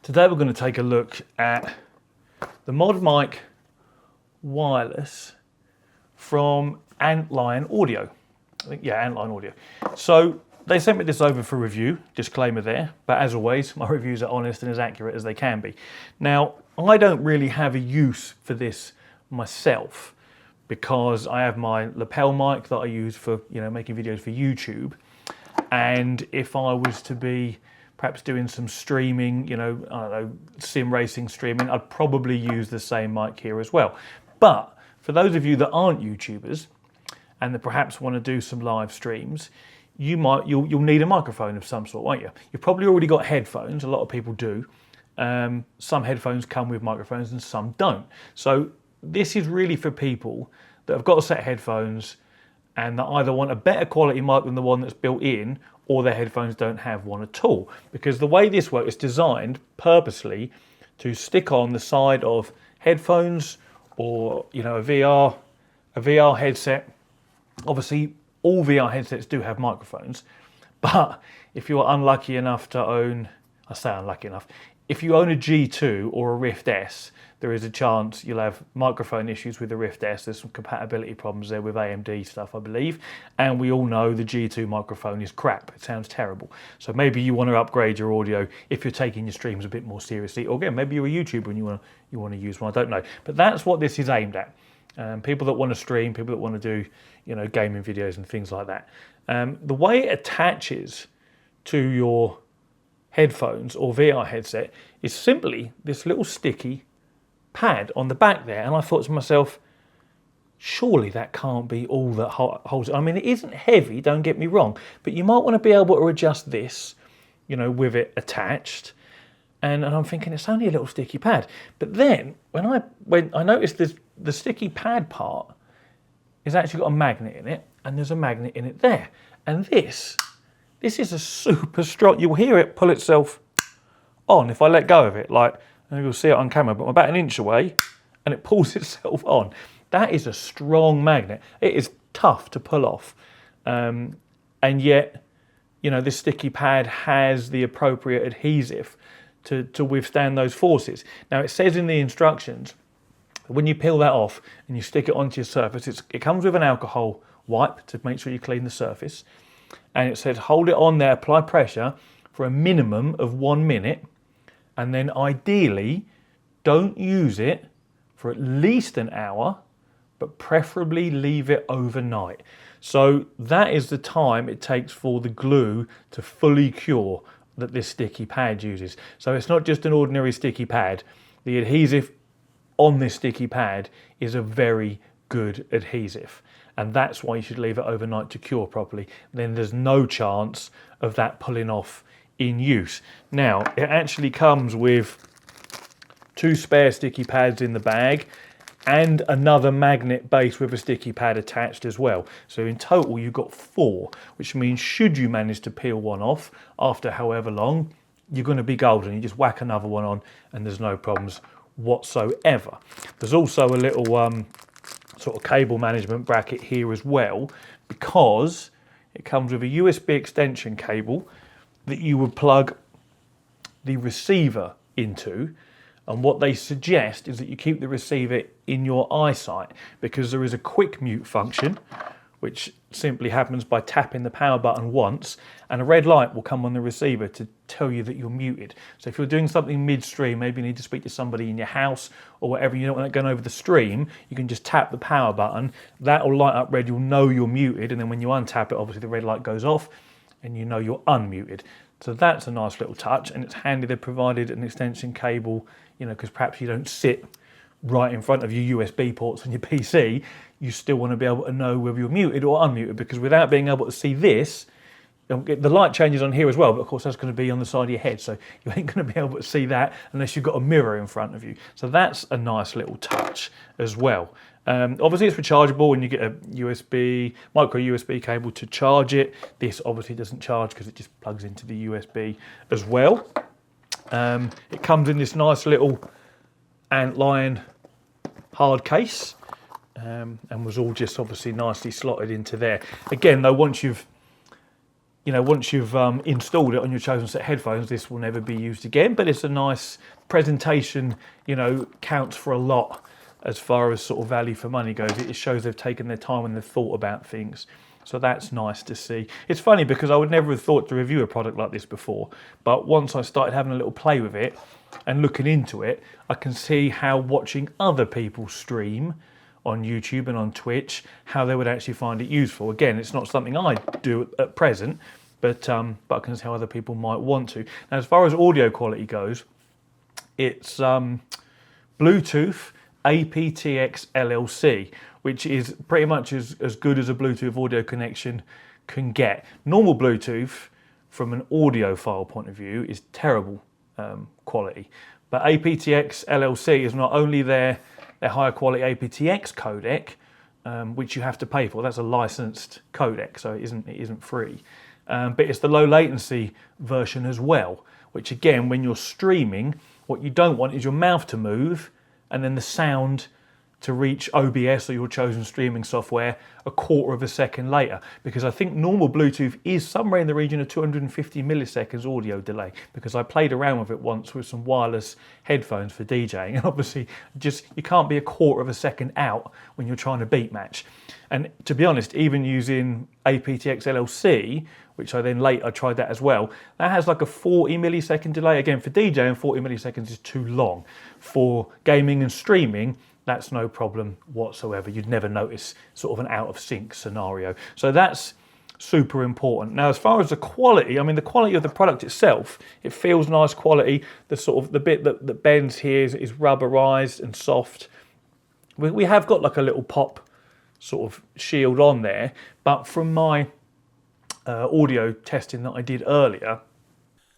Today we're going to take a look at the Modmic Wireless from Antlion Audio. I think, yeah, Antlion Audio. So they sent me this over for review, disclaimer there, but as always, my reviews are honest and as accurate as they can be. Now, I don't really have a use for this myself because I have my lapel mic that I use for, making videos for YouTube. And if I was to be perhaps doing some streaming, I don't know, sim racing streaming, I'd probably use the same mic here as well. But for those of you that aren't YouTubers and that perhaps want to do some live streams, you'll need a microphone of some sort, won't you? You've probably already got headphones. A lot of people do. Some headphones come with microphones and some don't. So this is really for people that have got a set of headphones and that either want a better quality mic than the one that's built in, or their headphones don't have one at all. Because the way this works is designed purposely to stick on the side of headphones or a VR headset. Obviously, all VR headsets do have microphones, but if you're unlucky enough to own, I say unlucky enough, if you own a G2 or a Rift S, there is a chance you'll have microphone issues with the Rift S. There's some compatibility problems there with AMD stuff, I believe. And we all know the G2 microphone is crap. It sounds terrible. So maybe you want to upgrade your audio if you're taking your streams a bit more seriously. Or again, maybe you're a YouTuber and you want to use one, I don't know. But that's what this is aimed at. People that want to stream, people that want to do, gaming videos and things like that. The way it attaches to your headphones or VR headset is simply this little sticky pad on the back there, and I thought to myself, surely that can't be all that holds it. I mean, it isn't heavy, don't get me wrong, but you might want to be able to adjust this, with it attached. And I'm thinking it's only a little sticky pad. But then when I noticed the sticky pad part has actually got a magnet in it, and there's a magnet in it there. And this is a super strong, you'll hear it pull itself on if I let go of it. Like, you'll see it on camera, but I'm about an inch away and it pulls itself on. That is a strong magnet. It is tough to pull off. And yet, this sticky pad has the appropriate adhesive to withstand those forces. Now, it says in the instructions, when you peel that off and you stick it onto your surface, it comes with an alcohol wipe to make sure you clean the surface. And it says, hold it on there, apply pressure for a minimum of 1 minute. And then ideally, don't use it for at least an hour, but preferably leave it overnight. So that is the time it takes for the glue to fully cure that this sticky pad uses. So it's not just an ordinary sticky pad. The adhesive on this sticky pad is a very good adhesive. And that's why you should leave it overnight to cure properly. Then there's no chance of that pulling off in use. Now, it actually comes with 2 spare sticky pads in the bag and another magnet base with a sticky pad attached as well. So in total, you've got 4, which means should you manage to peel one off after however long, you're going to be golden. You just whack another one on and there's no problems whatsoever. There's also a little sort of cable management bracket here as well, because it comes with a USB extension cable that you would plug the receiver into. And what they suggest is that you keep the receiver in your eyesight, because there is a quick mute function, which simply happens by tapping the power button once, and a red light will come on the receiver to tell you that you're muted. So if you're doing something midstream, maybe you need to speak to somebody in your house or whatever, you don't want that going over the stream, you can just tap the power button, that will light up red, you'll know you're muted, and then when you untap it, obviously the red light goes off and you know you're unmuted. So that's a nice little touch, and it's handy they've provided an extension cable, because perhaps you don't sit right in front of your USB ports on your PC, you still want to be able to know whether you're muted or unmuted, because without being able to see this, the light changes on here as well, but of course that's going to be on the side of your head, so you ain't going to be able to see that unless you've got a mirror in front of you. So that's a nice little touch as well. Obviously it's rechargeable, and you get a micro USB cable to charge it. This obviously doesn't charge because it just plugs into the USB as well. It comes in this nice little Antlion hard case, and was all just obviously nicely slotted into there. Again though, once you've once you've installed it on your chosen set of headphones, this will never be used again. But it's a nice presentation, counts for a lot as far as sort of value for money goes. It shows they've taken their time and they've thought about things. So that's nice to see. It's funny because I would never have thought to review a product like this before. But once I started having a little play with it and looking into it, I can see how watching other people stream on YouTube and on Twitch, how they would actually find it useful. Again, it's not something I do at present, but I can see how other people might want to. Now, as far as audio quality goes, it's Bluetooth aptX LLC, which is pretty much as good as a Bluetooth audio connection can get. Normal Bluetooth, from an audiophile point of view, is terrible quality. But aptX LLC is not only their higher quality aptX codec, which you have to pay for. That's a licensed codec, so it isn't free. But it's the low latency version as well, which again, when you're streaming, what you don't want is your mouth to move and then the sound to reach OBS or your chosen streaming software a quarter of a second later, because I think normal Bluetooth is somewhere in the region of 250 milliseconds audio delay, because I played around with it once with some wireless headphones for DJing, and obviously you can't be a quarter of a second out when you're trying to beat match. And to be honest, even using aptX LLC, which I tried that as well, that has like a 40 millisecond delay. Again, for DJing, 40 milliseconds is too long. For gaming and streaming, that's no problem whatsoever. You'd never notice sort of an out of sync scenario. So that's super important. Now, as far as the quality, the quality of the product itself, it feels nice quality. The bit that bends here is rubberized and soft. We have got like a little pop sort of shield on there, but from my audio testing that I did earlier.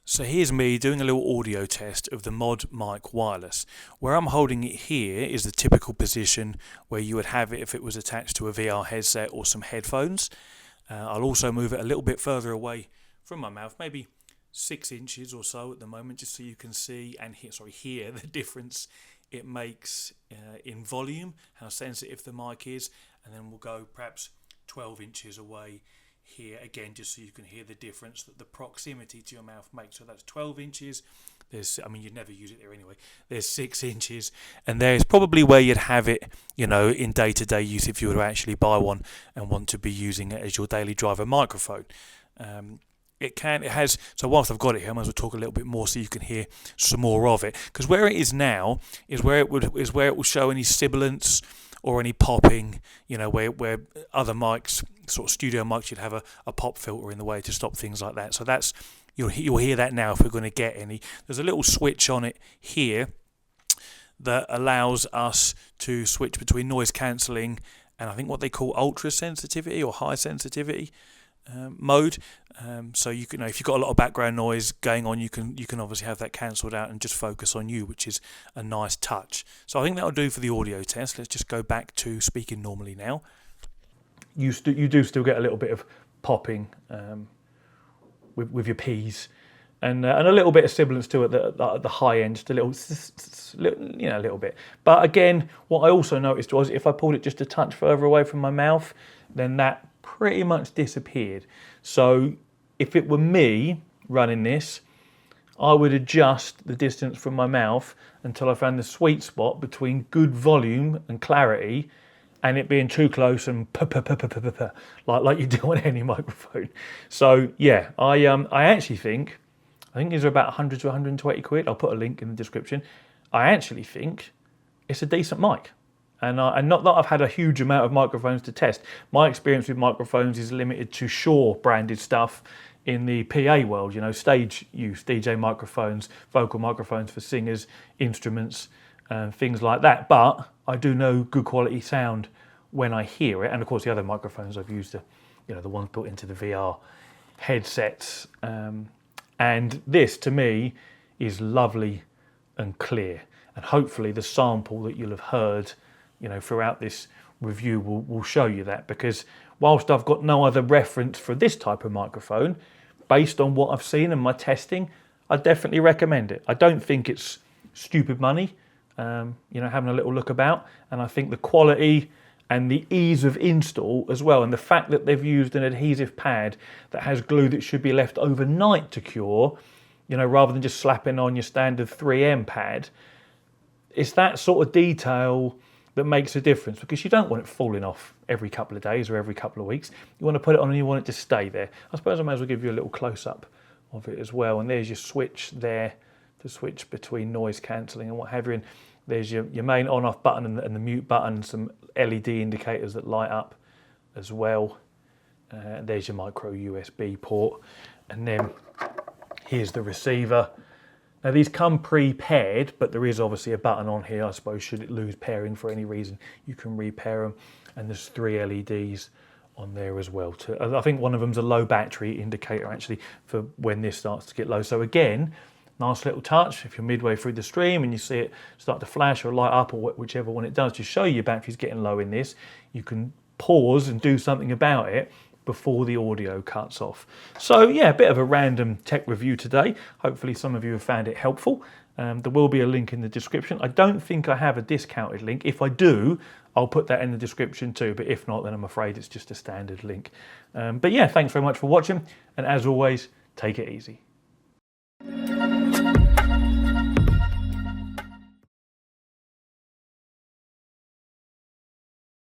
So here's me doing a little audio test of the Modmic Wireless. Where I'm holding it here is the typical position where you would have it if it was attached to a VR headset or some headphones. I'll also move it a little bit further away from my mouth, maybe 6 inches or so at the moment, just so you can see and hear the difference it makes in volume, how sensitive the mic is, and then we'll go perhaps 12 inches away here again, just so you can hear the difference that the proximity to your mouth makes. So that's 12 inches. You'd never use it there anyway. There's 6 inches, and there's probably where you'd have it, in day-to-day use if you were to actually buy one and want to be using it as your daily driver microphone. So whilst I've got it here, I might as well talk a little bit more so you can hear some more of it. Because where it is now is where it will show any sibilance or any popping, where other mics, sort of studio mics, you'd have a pop filter in the way to stop things like that. So that's you'll hear that now if we're going to get any. There's a little switch on it here that allows us to switch between noise cancelling and I think what they call ultra sensitivity or high sensitivity mode. So you can, if you've got a lot of background noise going on, you can obviously have that cancelled out and just focus on you, which is a nice touch. So I think that'll do for the audio test. Let's just go back to speaking normally now. You do still get a little bit of popping with your P's, and a little bit of sibilance too at the high end, just a little bit. But again, what I also noticed was if I pulled it just a touch further away from my mouth, then that pretty much disappeared. So if it were me running this, I would adjust the distance from my mouth until I found the sweet spot between good volume and clarity and it being too close and like you do on any microphone. So yeah, I actually think these are about 100 to 120 quid. I'll put a link in the description. I actually think it's a decent mic. And not that I've had a huge amount of microphones to test. My experience with microphones is limited to Shure branded stuff in the PA world, stage use, DJ microphones, vocal microphones for singers, instruments, things like that. But I do know good quality sound when I hear it. And of course, the other microphones I've used are, the ones built into the VR headsets. And this, to me, is lovely and clear. And hopefully the sample that you'll have heard throughout this review will show you that, because whilst I've got no other reference for this type of microphone, based on what I've seen and my testing, I definitely recommend it. I don't think it's stupid money, having a little look about, and I think the quality and the ease of install as well, and the fact that they've used an adhesive pad that has glue that should be left overnight to cure, you know, rather than just slapping on your standard 3M pad. It's that sort of detail that makes a difference, because you don't want it falling off every couple of days or every couple of weeks. You want to put it on and you want it to stay there. I suppose I may as well give you a little close-up of it as well. And there's your switch there to switch between noise cancelling and what have you. And there's your main on-off button and the mute button, some LED indicators that light up as well. There's your micro USB port. And then here's the receiver. Now these come pre-paired, but there is obviously a button on here, I suppose, should it lose pairing for any reason, you can repair them. And there's 3 LEDs on there as well too. I think one of them's a low battery indicator actually for when this starts to get low. So again, nice little touch. If you're midway through the stream and you see it start to flash or light up, or whichever one it does, to show you your battery's getting low in this, you can pause and do something about it before the audio cuts off. So yeah, a bit of a random tech review today. Hopefully some of you have found it helpful. There will be a link in the description. I don't think I have a discounted link. If I do, I'll put that in the description too, but if not, then I'm afraid it's just a standard link. But yeah, thanks very much for watching, and as always, take it easy.